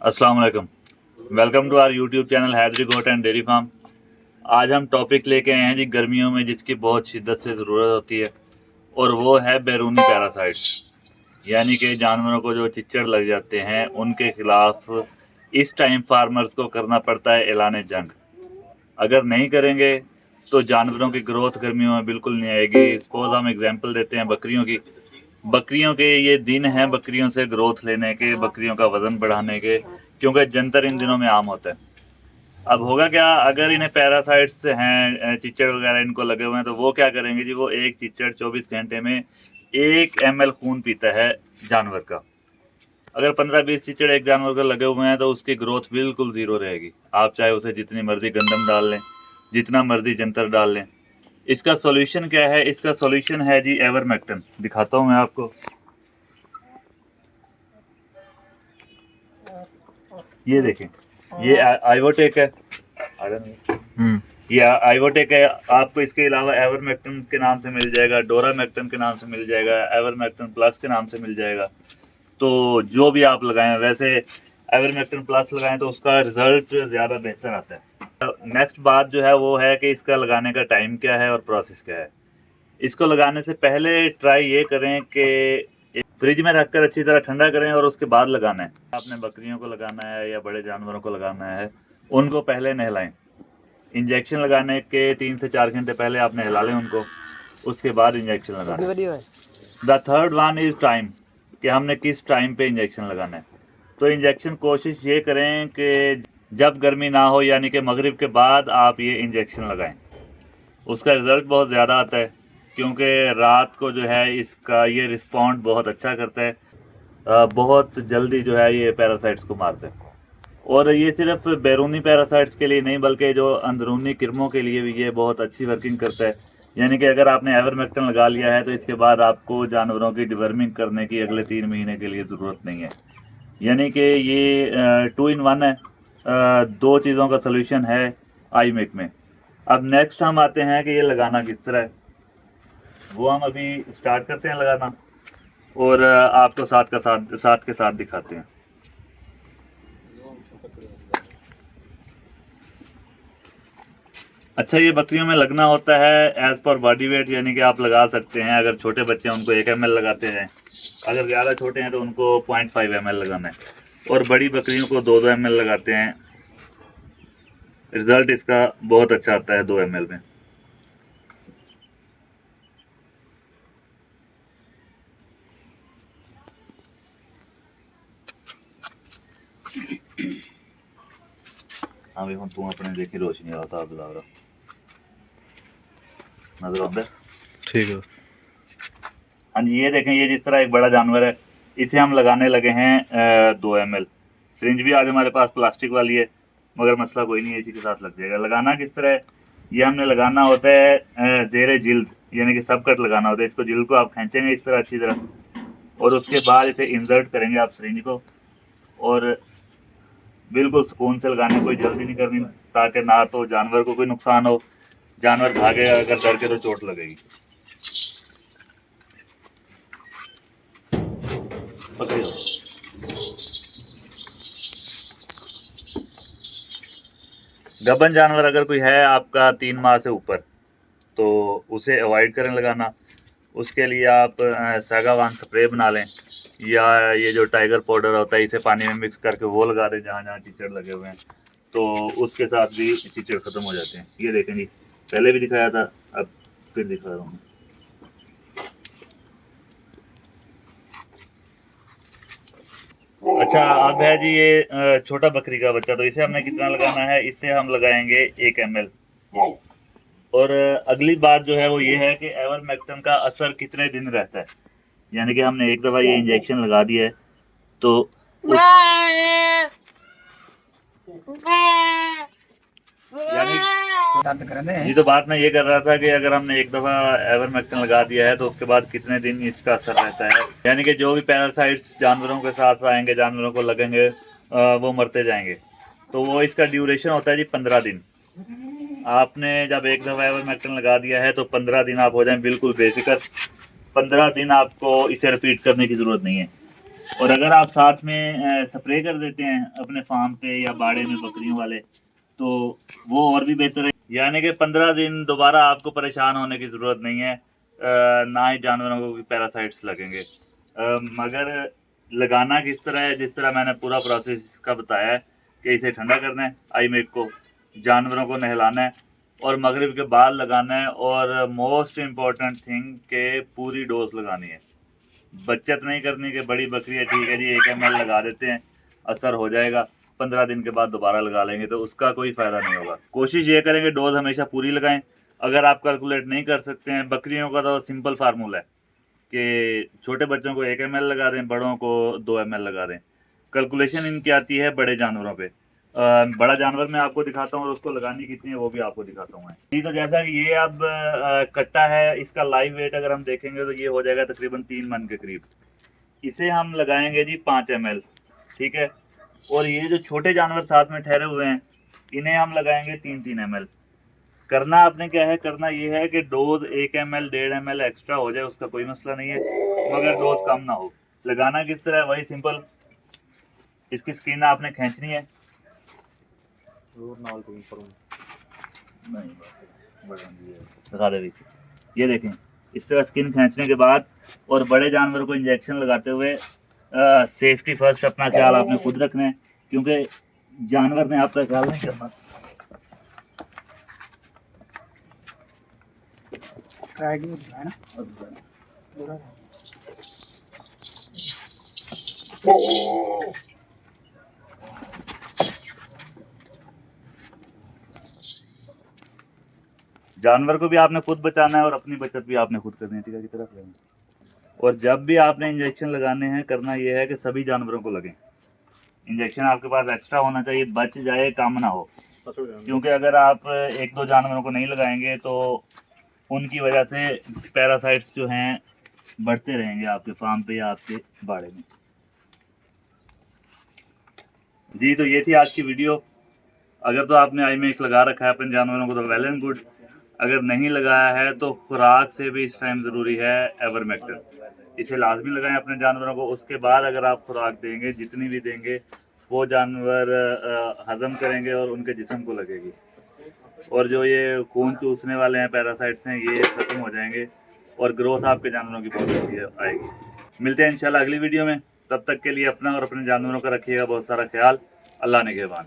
अस्सलाम वालेकुम। Welcome to our YouTube channel Haidari goat and dairy farm. आज हम टॉपिक लेके आए हैं जी गर्मियों में जिसकी बहुत शिद्दत से ज़रूरत होती है, और वो है बैरूनी पैरासाइट। यानी कि जानवरों को जो चिच्चड़ लग जाते हैं उनके खिलाफ इस टाइम फार्मर्स को करना पड़ता है ऐलान जंग। अगर नहीं करेंगे तो जानवरों की ग्रोथ गर्मियों में बिल्कुल नहीं आएगी। सपोज हम एग्जांपल देते हैं बकरियों की। बकरियों के ये दिन हैं बकरियों से ग्रोथ लेने के, बकरियों का वजन बढ़ाने के, क्योंकि जंतर इन दिनों में आम होता है। अब होगा क्या, अगर इन्हें पैरासाइट्स हैं, चिच्चड़ वगैरह इनको लगे हुए हैं, तो वो क्या करेंगे जी, वो एक चिच्चड़ 24 घंटे में 1 ml खून पीता है जानवर का। अगर 15-20 चिच्चड़ एक जानवर को लगे हुए हैं तो उसकी ग्रोथ बिल्कुल ज़ीरो रहेगी। आप चाहे उसे जितनी मर्जी गंदम डाल लें, जितना मर्जी जंतर डाल लें। इसका सॉल्यूशन क्या है? इसका सॉल्यूशन है जी एवरमेक्टन। दिखाता हूँ मैं आपको। ये देखें, ये आइवोटेक है। ये आइवोटेक है। आपको इसके अलावा एवरमेक्टन के नाम से मिल जाएगा, डोरामेक्टन के नाम से मिल जाएगा, एवरमेक्टन प्लस के नाम से मिल जाएगा। तो जो भी आप लगाएं, वैसे एवरमेक्टन प्लस लगाएं तो उसका रिजल्ट ज़्यादा बेहतर आता है। नेक्स्ट बात जो है वो है कि इसका लगाने का टाइम क्या है और प्रोसेस क्या है। इसको लगाने से पहले ट्राई ये करें कि फ्रिज में रखकर अच्छी तरह ठंडा करें और उसके बाद लगाना है। आपने बकरियों को लगाना है या बड़े जानवरों को लगाना है, उनको पहले नहलाएं। इंजेक्शन लगाने के 3 से 4 घंटे पहले आप नहला लें उनको, उसके बाद इंजेक्शन लगाना है। The third one is time, कि हमने किस टाइम पे इंजेक्शन लगाना है। तो इंजेक्शन कोशिश ये करें कि जब गर्मी ना हो, यानी कि मगरिब के बाद आप ये इंजेक्शन लगाएं। उसका रिज़ल्ट बहुत ज़्यादा आता है, क्योंकि रात को जो है इसका ये रिस्पॉन्ड बहुत अच्छा करता है। बहुत जल्दी जो है ये पैरासाइट्स को मारता है। और ये सिर्फ बैरूनी पैरासाइट्स के लिए नहीं, बल्कि जो अंदरूनी किरमों के लिए भी ये बहुत अच्छी वर्किंग करता है। यानी कि अगर आपने एवरमेक्टन लगा लिया है तो इसके बाद आपको जानवरों की डिवर्मिंग करने की अगले 3 महीने के लिए ज़रूरत नहीं है। यानी कि ये 2 in 1 है। दो चीज़ों का सलूशन है आईमेक में। अब नेक्स्ट हम आते हैं कि ये लगाना किस तरह है, वो हम अभी स्टार्ट करते हैं लगाना, और आपको साथ के साथ दिखाते हैं। अच्छा, ये बकरियों में लगना होता है एज पर बॉडी वेट, यानी कि आप लगा सकते हैं। अगर छोटे बच्चे हैं उनको 1 ml लगाते हैं, अगर ज़्यादा छोटे हैं तो उनको 0.5 ml लगाना है, और बड़ी बकरियों को 2-2 ml लगाते हैं। रिजल्ट इसका बहुत अच्छा आता है 2 ml में। हाँ भी, हम तू अपने देखी रोशनी वाला साहब लगा रहा नजर आता है। ठीक है। हाँ जी, ये देखें, ये जिस तरह एक बड़ा जानवर है, इसे हम लगाने लगे हैं 2 ml। सिरिंज भी आज हमारे पास प्लास्टिक वाली है, मगर मसला कोई नहीं है, इसी के साथ लग जाएगा। लगाना किस तरह है, ये हमने लगाना होता है जेरे जिल्द, यानी कि सब कट लगाना होता है। इसको जिल्द को आप खींचेंगे इस तरह अच्छी तरह, और उसके बाद इसे इंसर्ट करेंगे आप सिरिंज को, और बिल्कुल सुकून से लगाने, कोई जल्दी नहीं करनी, ताकि ना तो जानवर को कोई नुकसान हो। जानवर भागेगा अगर डर के तो चोट लगेगी। पकड़िए। गबन जानवर अगर कोई है आपका 3 माह से ऊपर, तो उसे अवॉइड करें लगाना। उसके लिए आप सागावान स्प्रे बना लें, या ये जो टाइगर पाउडर होता है इसे पानी में मिक्स करके वो लगा दें जहाँ जहाँ चिचड़ लगे हुए हैं, तो उसके साथ भी चिचड़ ख़त्म हो जाते हैं। ये देखें जी, पहले भी दिखाया था, अब फिर दिखा रहा हूँ। अच्छा, अब है जी ये छोटा बकरी का बच्चा, तो इसे हमने कितना लगाना है? इसे हम लगाएंगे 1 ml। और अगली बात जो है वो ये है कि एवरमेक्टन का असर कितने दिन रहता है। यानी कि हमने एक दफ़ा ये इंजेक्शन लगा दिया है, तो यानी ये तो बात मैं ये कर रहा था कि अगर हमने एक दफ़ा एवरमेक्टन लगा दिया है तो उसके बाद कितने दिन इसका असर रहता है। यानी कि जो भी पैरासाइट्स जानवरों के साथ आएंगे, जानवरों को लगेंगे, वो मरते जाएंगे। तो वो इसका ड्यूरेशन होता है जी 15 दिन। आपने जब एक दफ़ा एवरमेक्टन लगा दिया है तो 15 दिन आप हो जाएं बिल्कुल बेफिक्र। 15 दिन आपको इसे रिपीट करने की ज़रूरत नहीं है। और अगर आप साथ में स्प्रे कर देते हैं अपने फार्म पे या बाड़े में बकरियों वाले, तो वो और भी बेहतर है। यानी कि 15 दिन दोबारा आपको परेशान होने की ज़रूरत नहीं है। ना ही जानवरों को भी पैरासाइट्स लगेंगे। मगर लगाना किस तरह है, जिस तरह मैंने पूरा प्रोसेस इसका बताया है कि इसे ठंडा करना है आई मेक को, जानवरों को नहलाना है और मगरिब के बाद लगाना है, और मोस्ट इम्पॉर्टेंट थिंग के पूरी डोज लगानी है। बचत नहीं करनी कि बड़ी बकरी है ठीक है जी 1 ml लगा देते हैं, असर हो जाएगा, 15 दिन के बाद दोबारा लगा लेंगे, तो उसका कोई फ़ायदा नहीं होगा। कोशिश ये करेंगे डोज हमेशा पूरी लगाएं। अगर आप कैलकुलेट नहीं कर सकते हैं, बकरियों का तो सिंपल फार्मूला है कि छोटे बच्चों को 1 ml लगा दें, बड़ों को 2 ml लगा दें। कैलकुलेशन इनकी आती है बड़े जानवरों पे। बड़ा जानवर मैं आपको दिखाता हूँ और उसको लगानी कितनी है वो भी आपको दिखाता हूँ मैं। जी, तो जैसा कि ये अब कट्टा है, इसका लाइव वेट अगर हम देखेंगे तो ये हो जाएगा तकरीबन 3 मन के करीब। इसे हम लगाएंगे जी 5 ml, ठीक है। और ये जो छोटे जानवर साथ में ठहरे हुए हैं, इन्हें हम लगाएंगे 3-3 ml। करना आपने क्या है, करना ये है कि डोज 1 ml 1.5 ml एक्स्ट्रा हो जाए, उसका कोई मसला नहीं है, मगर डोज कम ना हो। लगाना किस तरह है, वही सिंपल, इसकी स्किन आपने खींचनी है। दिखा दे, ये देखें, इस तरह स्किन खींचने के बाद और बड़े जानवर को इंजेक्शन लगाते हुए सेफ्टी फर्स्ट, अपना ख्याल आपने खुद रखना है, क्योंकि जानवर ने आपका ख्याल नहीं करना। जानवर को भी आपने खुद बचाना है और अपनी बचत भी आपने खुद करनी है, ठीक है, की तरफ लेना। और जब भी आपने इंजेक्शन लगाने हैं, करना यह है कि सभी जानवरों को लगे। इंजेक्शन आपके पास एक्स्ट्रा होना चाहिए, बच जाए कम ना हो, क्योंकि अगर आप 1-2 जानवरों को नहीं लगाएंगे तो उनकी वजह से पैरासाइट्स जो हैं बढ़ते रहेंगे आपके फार्म पे या आपके बाड़े में। जी, तो ये थी आज की वीडियो। अगर तो आपने आई मेक लगा रखा है अपने जानवरों को तो वेल एंड गुड, अगर नहीं लगाया है तो खुराक से भी इस टाइम ज़रूरी है एवरमेक्टिन, इसे लाजमी लगाएं अपने जानवरों को। उसके बाद अगर आप खुराक देंगे, जितनी भी देंगे, वो जानवर हजम करेंगे और उनके जिस्म को लगेगी, और जो ये खून चूसने वाले हैं पैरासाइट्स हैं, ये ख़त्म हो जाएंगे और ग्रोथ आपके जानवरों की बहुत अच्छी आएगी। मिलते हैं इंशाल्लाह अगली वीडियो में, तब तक के लिए अपना और अपने जानवरों का रखिएगा बहुत सारा ख्याल। अल्लाह निगहबान।